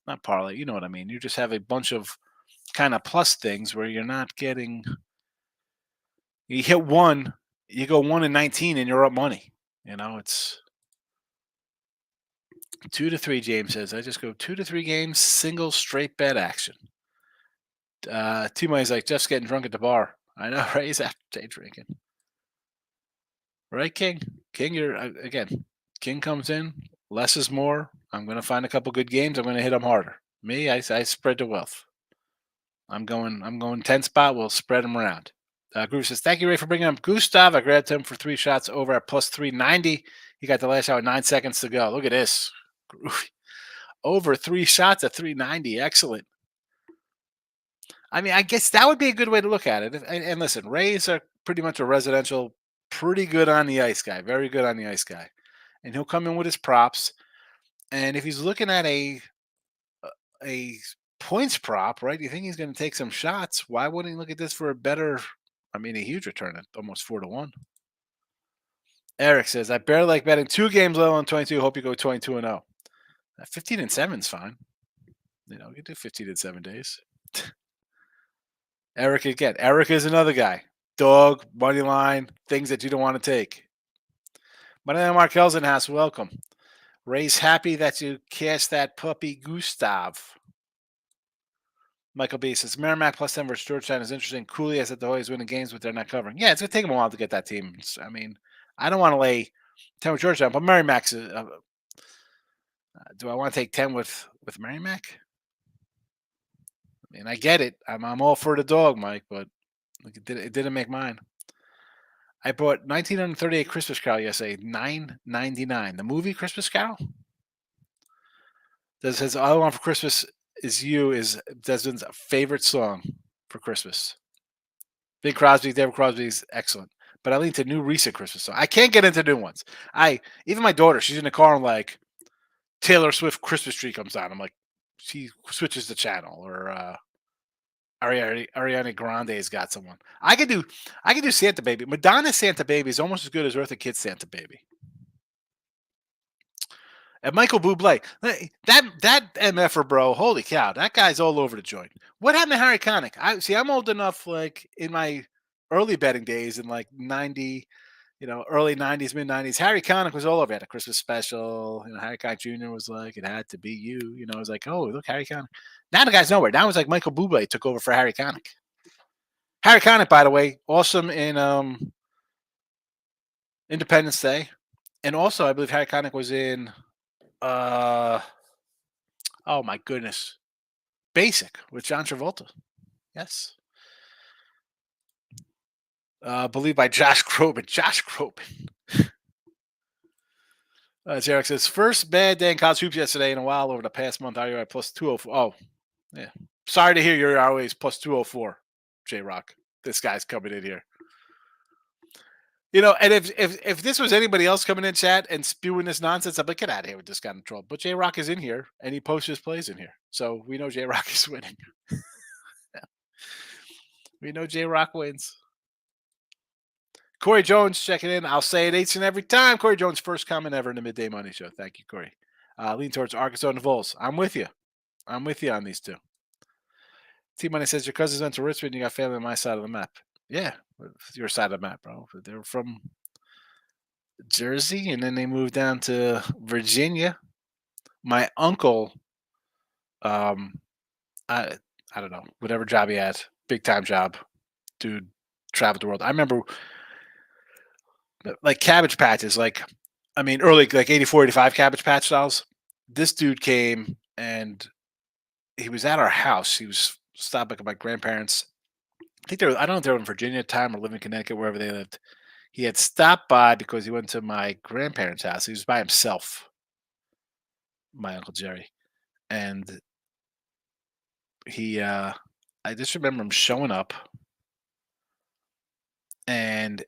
not parlay, you know what I mean. You just have a bunch of kind of plus things where you're not getting, you hit one, you go 1-19 and you're up money. It's 2 to 3, James says. I just go 2 to 3 games, single straight bet action. T-Money's like, Jeff's getting drunk at the bar. I know, right? He's after day drinking. Right, King? King, King comes in, less is more. I'm going to find a couple good games. I'm going to hit them harder. Me, I spread the wealth. I'm going 10 spot. We'll spread them around. Groove says, thank you, Ray, for bringing up Gustav. I grabbed him for 3 shots over at plus 390. He got the last shot with 9 seconds to go. Look at this. Groovy. Over 3 shots at 390. Excellent. I mean, I guess that would be a good way to look at it. And listen, Rays are pretty much a residential, pretty good on the ice guy, very good on the ice guy, and he'll come in with his props. And if he's looking at a points prop, right? You think he's going to take some shots? Why wouldn't he look at this for a better? I mean, a huge return at almost 4-1. Eric says, "I barely like betting 2 games low on 22. Hope you go 22-0. 15-7 is fine. You know, you can do 15-7 days." Eric again. Eric is another guy. Dog, money line, things that you don't want to take. My name is Markel's in house. Welcome. Ray's happy that you cast that puppy Gustav. Michael B says Merrimack plus 10 versus Georgetown is interesting. Cooley has that the always winning games, but they're not covering. Yeah, it's gonna take them a while to get that team. I mean, I don't want to lay 10 with Georgetown, but Merrimack's. Do I want to take 10 with Merrimack? I mean, I get it. I'm all for the dog, Mike, but it didn't make mine. I bought 1938 Christmas Carol yesterday, $9.99. The movie Christmas Carol. That says "All I Want for Christmas Is You" is Desmond's favorite song for Christmas. Big Crosby, David Crosby is excellent, but I lean to new recent Christmas songs. I can't get into new ones. Even my daughter, she's in the car and like Taylor Swift Christmas Tree comes on. I'm like, she switches the channel, or Ariana Grande's got someone. I could do Santa Baby. Madonna's Santa Baby is almost as good as Eartha Kitt's Santa Baby. And Michael Bublé, that MFer bro, holy cow, that guy's all over the joint. What happened to Harry Connick? I'm old enough, like in my early betting days in like 90, early 90s, mid 90s. Harry Connick was all over. He had a Christmas special. Harry Connick Jr. was like, "It had to be you." It was like, "Oh, look, Harry Connick." Now the guy's nowhere. Now it's like Michael Bublé took over for Harry Connick. Harry Connick, by the way, awesome in Independence Day, and also I believe Harry Connick was in. Oh my goodness. Basic with John Travolta. Yes. Believed by Josh Groban. Josh Groban. Jarek says, first bad day in college hoops yesterday in a while over the past month. Are you at plus 204? Oh, yeah. Sorry to hear you're always plus 204, J Rock. This guy's coming in here. And if this was anybody else coming in chat and spewing this nonsense, I'd be like, get out of here with this kind of troll. But J Rock is in here and he posts his plays in here. So we know J Rock is winning. We know J Rock wins. Corey Jones checking in. I'll say it each and every time. Corey Jones, first comment ever in the Midday Money Show. Thank you, Corey. Lean towards Arkansas and the Vols. I'm with you. I'm with you on these two. T-Money says your cousins went to Richmond. You got family on my side of the map. Yeah, your side of the map, bro. They were from Jersey, and then they moved down to Virginia. My uncle, I don't know, whatever job he had, big time job, dude, traveled the world. I remember like Cabbage Patches, early, like 84, 85 Cabbage Patch styles. This dude came and he was at our house. He was stopping at my grandparents. I don't know if they were in Virginia at the time or living in Connecticut, wherever they lived. He had stopped by because he went to my grandparents' house. He was by himself, my Uncle Jerry. And I just remember him showing up, and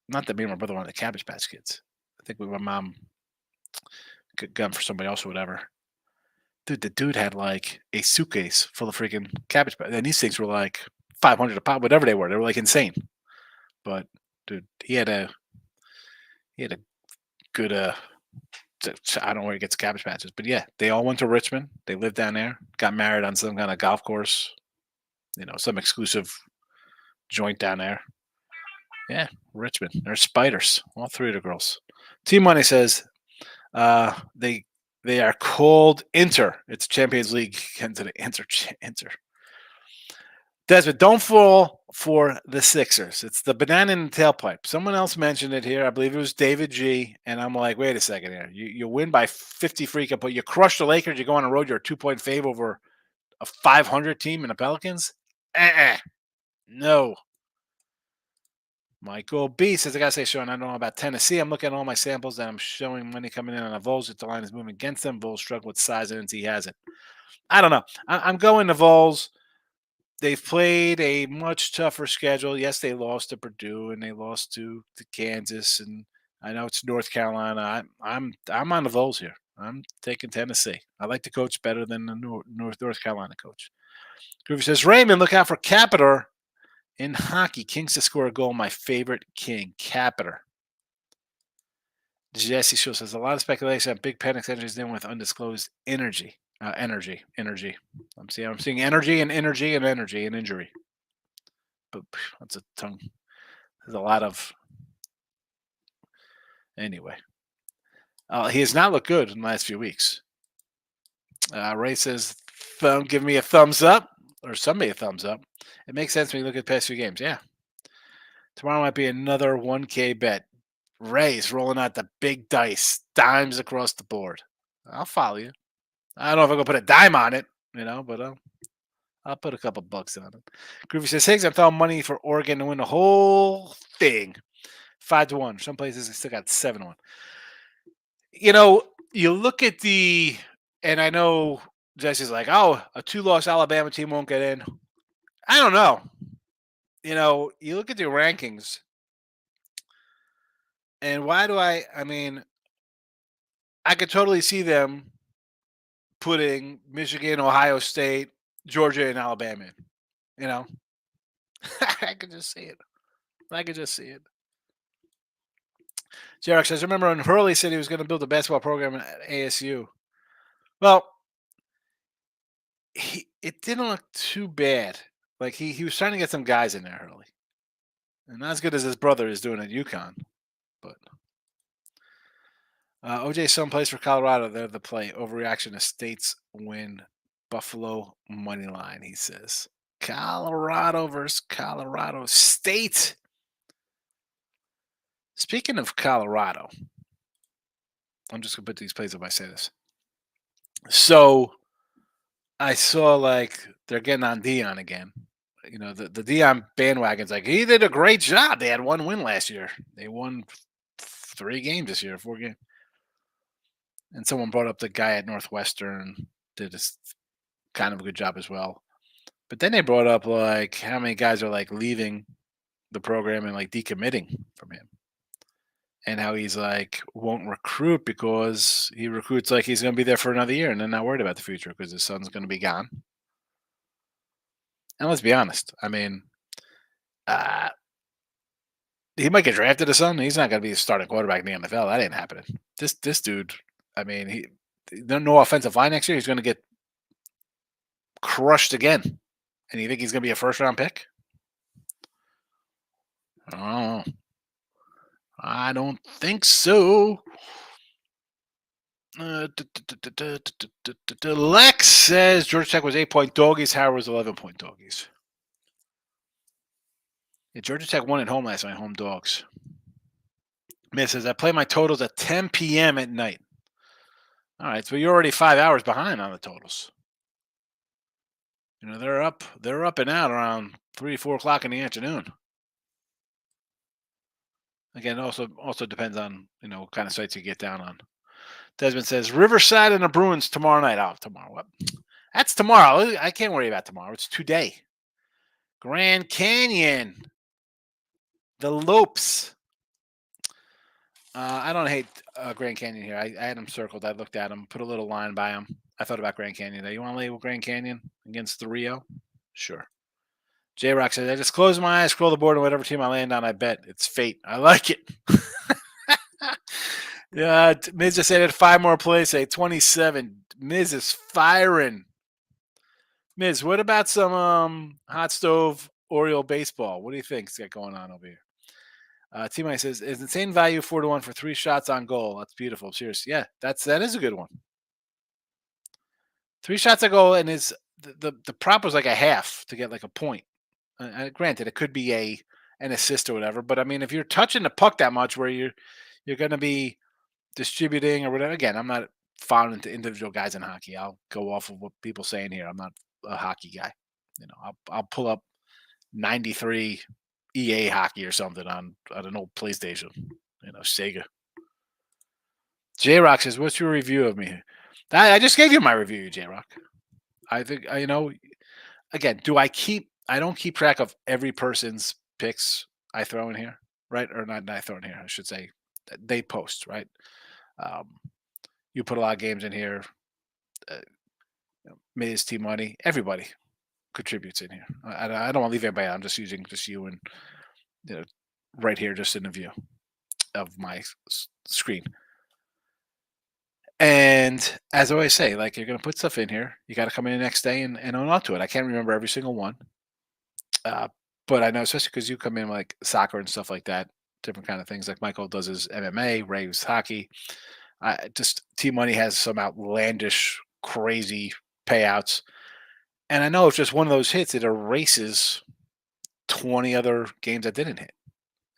not that me and my brother wanted the Cabbage Patch Kids. I think my mom got them for somebody else or whatever. Dude, the dude had like a suitcase full of freaking Cabbage Patch. And these things were like 500 a pop, whatever they were. They were like insane. But dude, he had a good I don't know where he gets Cabbage Patches, but yeah, they all went to Richmond. They lived down there, got married on some kind of golf course, some exclusive joint down there. Yeah, Richmond. They're spiders. All three of the girls. Team Money says they are called Inter. It's Champions League into the Inter. Desmond, don't fall for the Sixers. It's the banana in the tailpipe. Someone else mentioned it here. I believe it was David G. And I'm like, wait a second here. You win by 50 freaking, but you crush the Lakers. You go on the road. You're a 2-point fave over a 500 team in the Pelicans. No. Michael B says, I got to say, Sean, I don't know about Tennessee. I'm looking at all my samples and I'm showing money coming in on the Vols. If the line is moving against them, Vols struggle with size and he has it. I don't know. I'm going to Vols. they've played a much tougher schedule. Yes, they lost to Purdue and they lost to Kansas, and I know it's North Carolina. I'm on the Vols here. I'm taking Tennessee. I like the coach better than the North Carolina coach. Groovy says, Raymond, look out for Capiter in hockey. Kings to score a goal. My favorite king, Capiter. Jesse Shaw says, a lot of speculation on Big Pen extensions in with undisclosed energy. Energy. I'm seeing energy and injury. But that's a tongue. There's a lot of. Anyway, he has not looked good in the last few weeks. Ray says, give me a thumbs up, or somebody a thumbs up. It makes sense when you look at the past few games. Yeah. Tomorrow might be another 1K bet. Ray's rolling out the big dice, dimes across the board. I'll follow you. I don't know if I'm going to put a dime on it, but I'll put a couple bucks on it. Groovy says, Higgs, I found money for Oregon to win the whole thing. 5-1. Some places they still got 7-1. You look at and I know Jesse's like, oh, a 2-loss Alabama team won't get in. I don't know. You look at the rankings, and why do I could totally see them putting Michigan, Ohio State, Georgia, and Alabama in. I could just see it. Jarek says, remember when Hurley said he was going to build a basketball program at ASU? Well, it didn't look too bad. Like he was trying to get some guys in there, Hurley. And not as good as his brother is doing at UConn. But OJ some place for Colorado. They're the play. Overreaction to State's win. Buffalo money line, he says. Colorado versus Colorado State. Speaking of Colorado, I'm just going to put these plays up. I say this. So I saw they're getting on Dion again. The Dion bandwagon's like, he did a great job. They had 1 win last year. They won 3 games this year, 4 games. And someone brought up the guy at Northwestern, did a kind of a good job as well. But then they brought up how many guys are leaving the program and decommitting from him. And how he's won't recruit because he recruits he's going to be there for another year and then not worried about the future because his son's going to be gone. And let's be honest. He might get drafted his son. He's not going to be a starting quarterback in the NFL. That ain't happening. This dude, no offensive line next year. He's going to get crushed again. And you think he's going to be a first-round pick? I don't know. I don't think so. Lex says Georgia Tech was 8-point doggies. Howard was 11-point doggies. Yeah, Georgia Tech won at home last night, home dogs. Miss says, I play my totals at 10 p.m. at night. All right, so you're already 5 hours behind on the totals. They're up and out around 3, 4 o'clock in the afternoon. Again, also depends on, what kind of sites you get down on. Desmond says, Riverside and the Bruins tomorrow night. Oh, tomorrow. What? That's tomorrow. I can't worry about tomorrow. It's today. Grand Canyon. The Lopes. I don't hate Grand Canyon here. I had them circled. I looked at them, put a little line by them. I thought about Grand Canyon. You want to label Grand Canyon against the Rio? Sure. J-Rock says, I just close my eyes, scroll the board, and whatever team I land on, I bet. It's fate. I like it. Yeah, Miz just added 5 more plays, say 27. Miz is firing. Miz, what about some hot stove Oriole baseball? What do you think's got going on over here? T-Mike says, is insane value 4-1 for 3 shots on goal. That's beautiful. Seriously. Yeah, that is a good one. 3 shots on goal, and the prop was a half to get a point. Granted, it could be an assist or whatever, but if you're touching the puck that much where you're going to be distributing or whatever, again, I'm not fond into individual guys in hockey. I'll go off of what people saying here. I'm not a hockey guy. I'll pull up 93 EA hockey or something on an old PlayStation, Sega. J-Rock says, what's your review of me? I just gave you my review, J-Rock. I think, again, do I keep I don't keep track of every person's picks I throw in here, right? Or not I throw in here, I should say. They post, right? Um, you put a lot of games in here. Uh, Miz, T Money, everybody contributes in here. I don't want to leave anybody out. I'm just using just you and you know, right here, just in the view of my screen. And as I always say, like you're going to put stuff in here, you got to come in the next day and own up to it. I can't remember every single one, uh, but I know especially because you come in like soccer and stuff like that, different kind of things. Like Michael does his MMA, Ray's hockey. I just T Money has some outlandish, crazy payouts, and I know if just one of those hits, it erases 20 other games that didn't hit.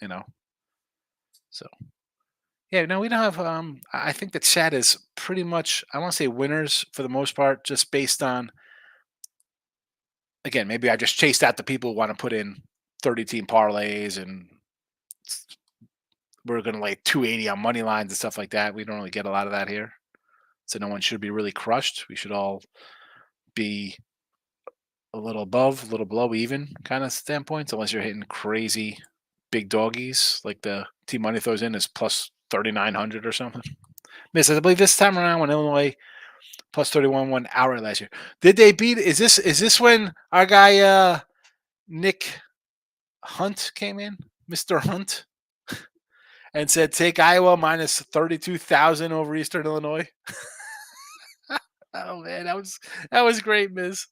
You know, so yeah, no, we don't have. I think the chat is pretty much. I want to say winners for the most part, just based on. Again, maybe I just chased out the people who want to put in 30-team parlays, and we're going to lay 280 on money lines and stuff like that. We don't really get a lot of that here, so no one should be really crushed. We should all be a little above, a little below, even kind of standpoints, unless you're hitting crazy big doggies like the T Money throws in is plus 3,900 or something. Miss, I believe this time around when Illinois plus 31 won outright last year. Did they beat? Is this when our guy Nick Hunt came in, Mr. Hunt, and said take Iowa minus 32,000 over Eastern Illinois? Oh man, that was great, Miss.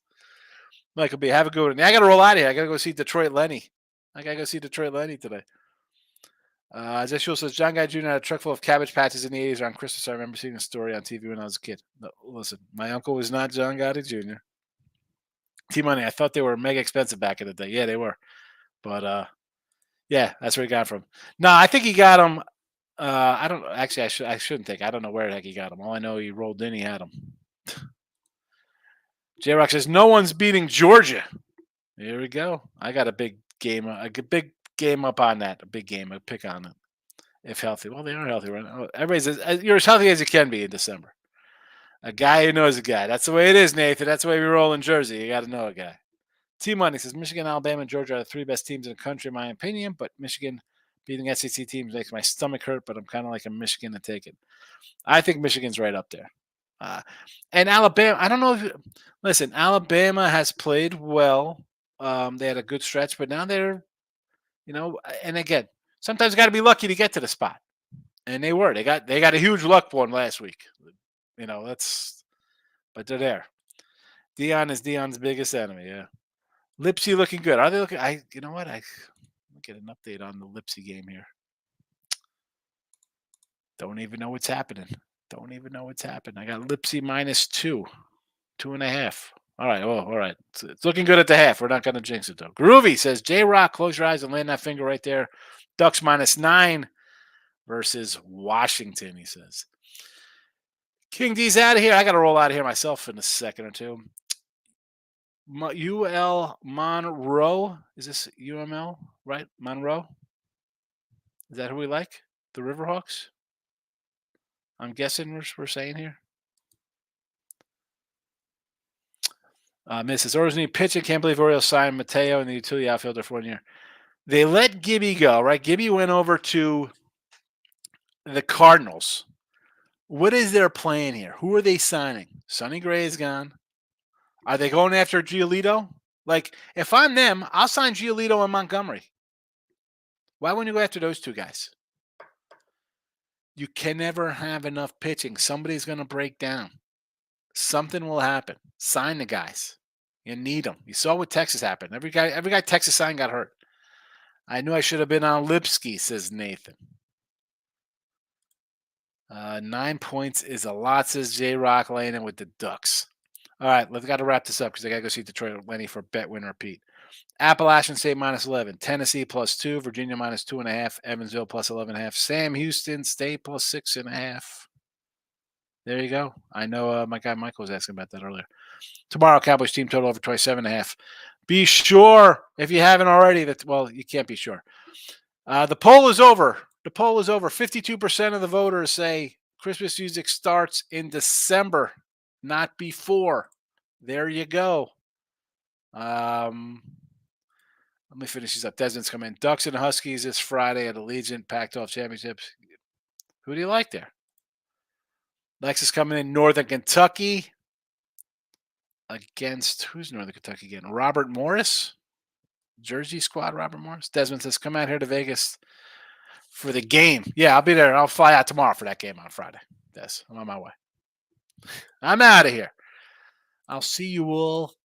Michael B, have a good one. I got to roll out of here. I got to go see Detroit Lenny. I got to go see Detroit Lenny today. Zeshul says John Guy Jr. had a truck full of cabbage patches in the 80s around Christmas. I remember seeing a story on TV when I was a kid. No, listen, my uncle was not John Gotti Jr. T Money, I thought they were mega expensive back in the day. Yeah, they were. But yeah, that's where he got from. No, I think he got them. I don't actually. I shouldn't think. I don't know where the heck he got them. All I know, he rolled in. He had them. J Rock says no one's beating Georgia. Here we go. I got a big game. A big game up on that. A big game. A pick on it. If healthy, well, they are healthy, right? Everybody's you're as healthy as you can be in December. A guy who knows a guy. That's the way it is, Nathan. That's the way we roll in Jersey. You got to know a guy. T Money says Michigan, Alabama, and Georgia are the three best teams in the country, in my opinion. But Michigan beating SEC teams makes my stomach hurt. But I'm kind of like a Michigan to take it. I think Michigan's right up there. And Alabama, I don't know if listen, Alabama has played well. They had a good stretch, but now they're, and again, sometimes you got to be lucky to get to the spot, and they were. They got a huge luck one last week. But they're there. Dion is Dion's biggest enemy. Yeah. Lipsy looking good. Are they looking? You know what? I get an update on the Lipsy game here. Don't even know what's happening. Don't even know what's happening. I got Lipsy minus 2.5. All right. Oh, all right. It's looking good at the half. We're not going to jinx it though. Groovy says J Rock, close your eyes and land that finger right there. Ducks minus 9 versus Washington. He says. King D's out of here. I got to roll out of here myself in a second or two. UL Monroe. Is this UML, right? Monroe? Is that who we like? The Riverhawks? I'm guessing we're saying here. Mrs. Orsney pitching. Can't believe Orioles signed Mateo and the utility outfielder for 1 year. They let Gibby go, right? Gibby went over to the Cardinals. What is their plan here? Who are they signing? Sonny Gray is gone. Are they going after Giolito? Like, if I'm them, I'll sign Giolito and Montgomery. Why wouldn't you go after those two guys? You can never have enough pitching. Somebody's going to break down. Something will happen. Sign the guys. You need them. You saw what Texas happened. Every guy Texas signed got hurt. I knew I should have been on Lipsky, says Nathan. 9 points is a lot, says J Rock, laying in with the Ducks. All right, we've got to wrap this up because I got to go see Detroit Lenny for bet win repeat. Appalachian State minus 11, Tennessee plus 2, Virginia minus 2.5, Evansville plus 11.5, Sam Houston State plus 6.5. There you go. I know my guy Michael was asking about that earlier. Tomorrow, Cowboys team total over 27.5. Be sure, if you haven't already, you can't be sure. The poll is over. The poll is over. 52% of the voters say Christmas music starts in December, not before. There you go. Let me finish these up. Desmond's coming in. Ducks and Huskies this Friday at Allegiant Pac-12 Championships. Who do you like there? Lex is coming in. Northern Kentucky against who's Northern Kentucky again? Robert Morris, Jersey squad. Robert Morris. Desmond says, "Come out here to Vegas for the game." Yeah, I'll be there. I'll fly out tomorrow for that game on Friday. Yes, I'm on my way. I'm out of here. I'll see you all